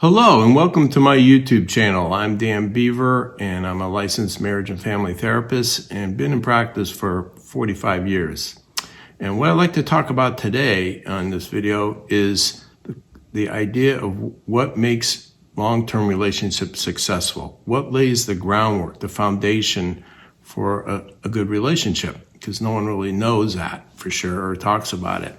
Hello and welcome to my YouTube channel. I'm Dan Beaver and I'm a licensed marriage and family therapist and been in practice for 45 years. And what I'd like to talk about today on this video is the idea of what makes long-term relationships successful. What lays the groundwork, the foundation for a good relationship? Because no one really knows that for sure or talks about it.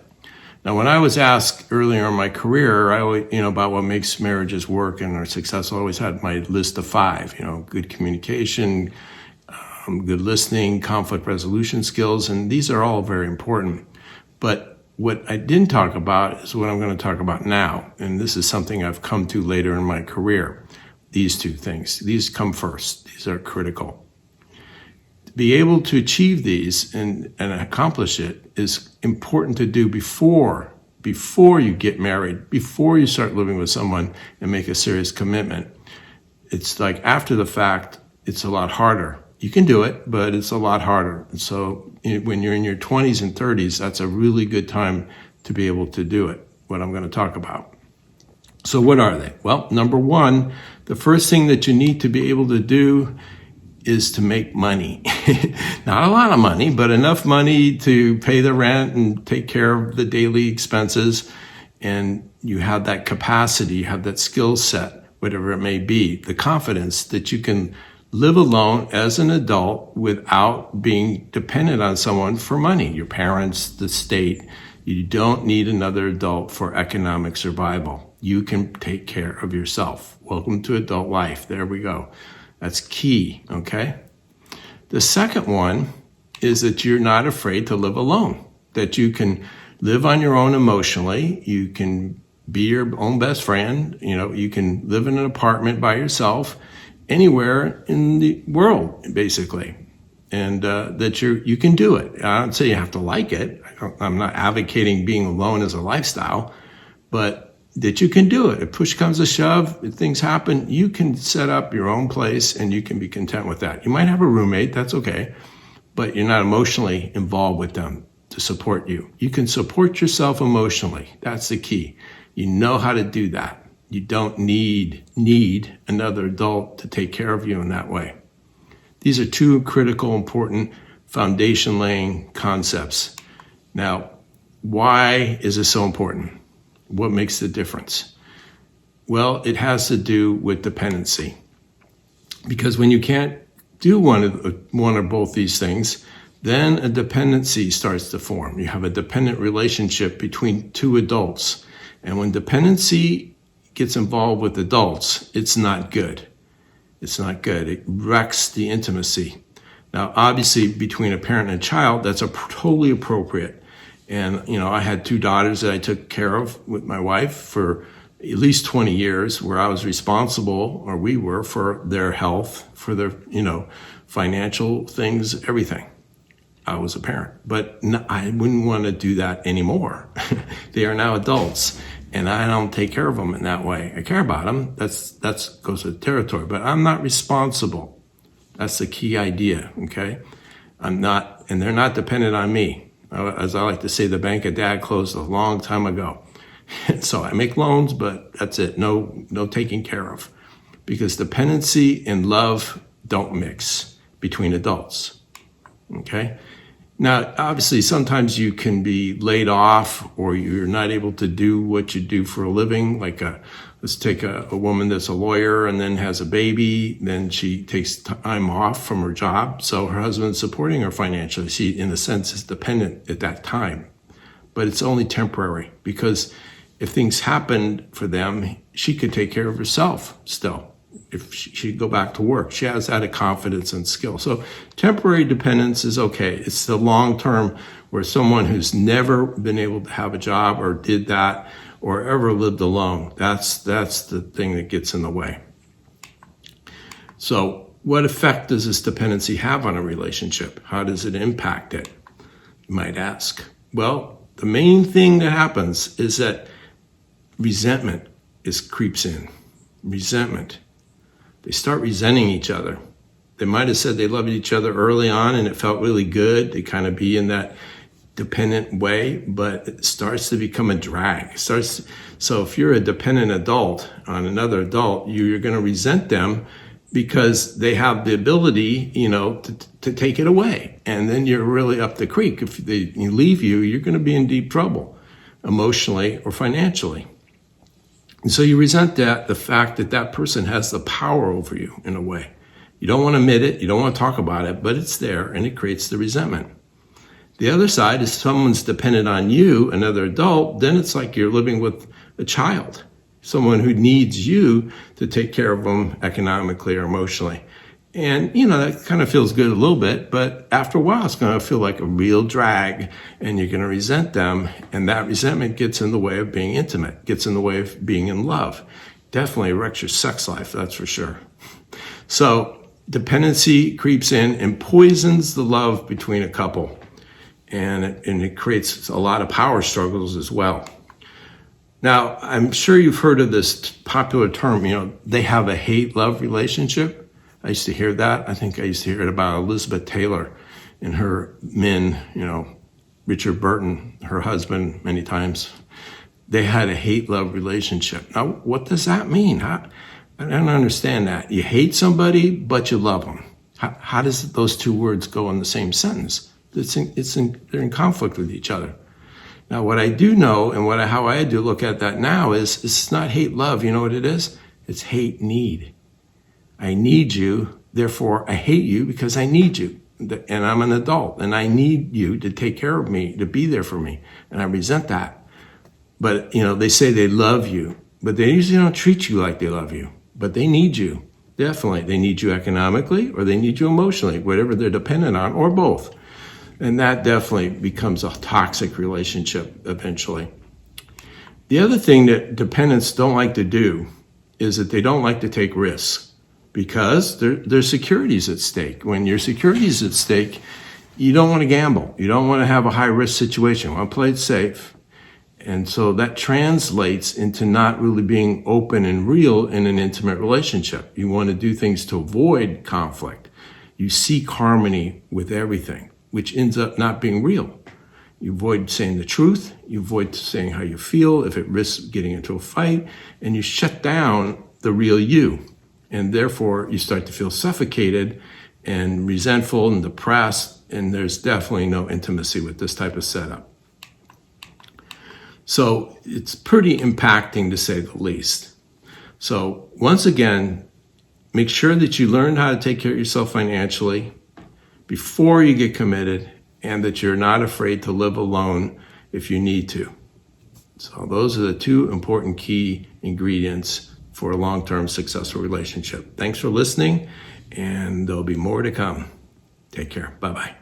Now, when I was asked earlier in my career, I always, about what makes marriages work and are successful, I always had my list of 5, good communication, good listening, conflict resolution skills, and these are all very important. But what I didn't talk about is what I'm going to talk about now, and this is something I've come to later in my career. These 2 things, these come first. These are critical. To be able to achieve these and accomplish it is important to do before you get married, before you start living with someone and make a serious commitment. It's like after the fact, it's a lot harder. You can do it, but it's a lot harder. And so when you're in your 20s and 30s, that's a really good time to be able to do it, what I'm going to talk about. So what are they? Well, number 1, the first thing that you need to be able to do is to make money. Not a lot of money, but enough money to pay the rent and take care of the daily expenses. And you have that capacity, you have that skill set, whatever it may be, the confidence that you can live alone as an adult without being dependent on someone for money, your parents, the state. You don't need another adult for economic survival. You can take care of yourself. Welcome to adult life. There we go. That's key, okay? The second one is that you're not afraid to live alone, that you can live on your own emotionally, you can be your own best friend, you can live in an apartment by yourself anywhere in the world, basically, and that you can do it. I don't say you have to like it. I'm not advocating being alone as a lifestyle, but that you can do it. If push comes to shove, if things happen, you can set up your own place and you can be content with that. You might have a roommate, that's okay, but you're not emotionally involved with them to support you. You can support yourself emotionally. That's the key. You know how to do that. You don't need another adult to take care of you in that way. These are 2 critical, important foundation-laying concepts. Now, why is this so important? What makes the difference? Well, it has to do with dependency. Because when you can't do one or both these things, then a dependency starts to form. You have a dependent relationship between 2 adults. And when dependency gets involved with adults, it's not good. It's not good. It wrecks the intimacy. Now, obviously, between a parent and a child, that's totally appropriate. And, I had 2 daughters that I took care of with my wife for at least 20 years, where I was responsible, or we were, for their health, for their, financial things, everything. I was a parent, but I wouldn't want to do that anymore. They are now adults, and I don't take care of them in that way. I care about them. That goes with territory, but I'm not responsible. That's the key idea, okay? I'm not, and they're not dependent on me. As I like to say, the bank of dad closed a long time ago. So I make loans, but that's it. No taking care of. Because dependency and love don't mix between adults. Okay? Now, obviously, sometimes you can be laid off or you're not able to do what you do for a living. Like let's take a woman that's a lawyer and then has a baby. Then she takes time off from her job. So her husband's supporting her financially. She, in a sense, is dependent at that time. But it's only temporary, because if things happen for them, she could take care of herself still. If she'd go back to work, she has added confidence and skill. So temporary dependence is okay. It's the long term where someone who's never been able to have a job or did that or ever lived alone, that's the thing that gets in the way. So what effect does this dependency have on a relationship? How does it impact it, you might ask? Well, the main thing that happens is that resentment creeps in. Resentment. They start resenting each other. They might have said they loved each other early on and it felt really good. They kind of be in that dependent way, but it starts to become a drag. So if you're a dependent adult on another adult, you're going to resent them because they have the ability, to take it away. And then you're really up the creek. If they leave you, you're going to be in deep trouble, emotionally or financially. And so you resent the fact that person has the power over you in a way. You don't want to admit it, you don't want to talk about it, but it's there and it creates the resentment. The other side is someone's dependent on you, another adult, then it's like you're living with a child, someone who needs you to take care of them economically or emotionally. And, that kind of feels good a little bit, but after a while, it's going to feel like a real drag and you're going to resent them. And that resentment gets in the way of being intimate, gets in the way of being in love. Definitely wrecks your sex life, that's for sure. So dependency creeps in and poisons the love between a couple. And it creates a lot of power struggles as well. Now, I'm sure you've heard of this popular term, they have a hate-love relationship. I used to hear that. I think I used to hear it about Elizabeth Taylor and her men, Richard Burton, her husband, many times. They had a hate-love relationship. Now, what does that mean? I don't understand that. You hate somebody, but you love them. How does those two words go in the same sentence? They're in conflict with each other. Now, what I do know and how I do look at that now is it's not hate-love. You know what it is? It's hate-need. I need you, therefore I hate you because I need you. And I'm an adult and I need you to take care of me, to be there for me. And I resent that. But, they say they love you, but they usually don't treat you like they love you. But they need you. Definitely. They need you economically or they need you emotionally, whatever they're dependent on, or both. And that definitely becomes a toxic relationship eventually. The other thing that dependents don't like to do is that they don't like to take risks because there's security's at stake. When your security's at stake, you don't want to gamble. You don't want to have a high-risk situation. You want to play it safe. And so that translates into not really being open and real in an intimate relationship. You want to do things to avoid conflict. You seek harmony with everything, which ends up not being real. You avoid saying the truth. You avoid saying how you feel if it risks getting into a fight. And you shut down the real you. And therefore, you start to feel suffocated and resentful and depressed. And there's definitely no intimacy with this type of setup. So it's pretty impacting, to say the least. So once again, make sure that you learn how to take care of yourself financially before you get committed, and that you're not afraid to live alone if you need to. So those are the two important key ingredients for a long-term successful relationship. Thanks for listening, and there'll be more to come. Take care. Bye-bye.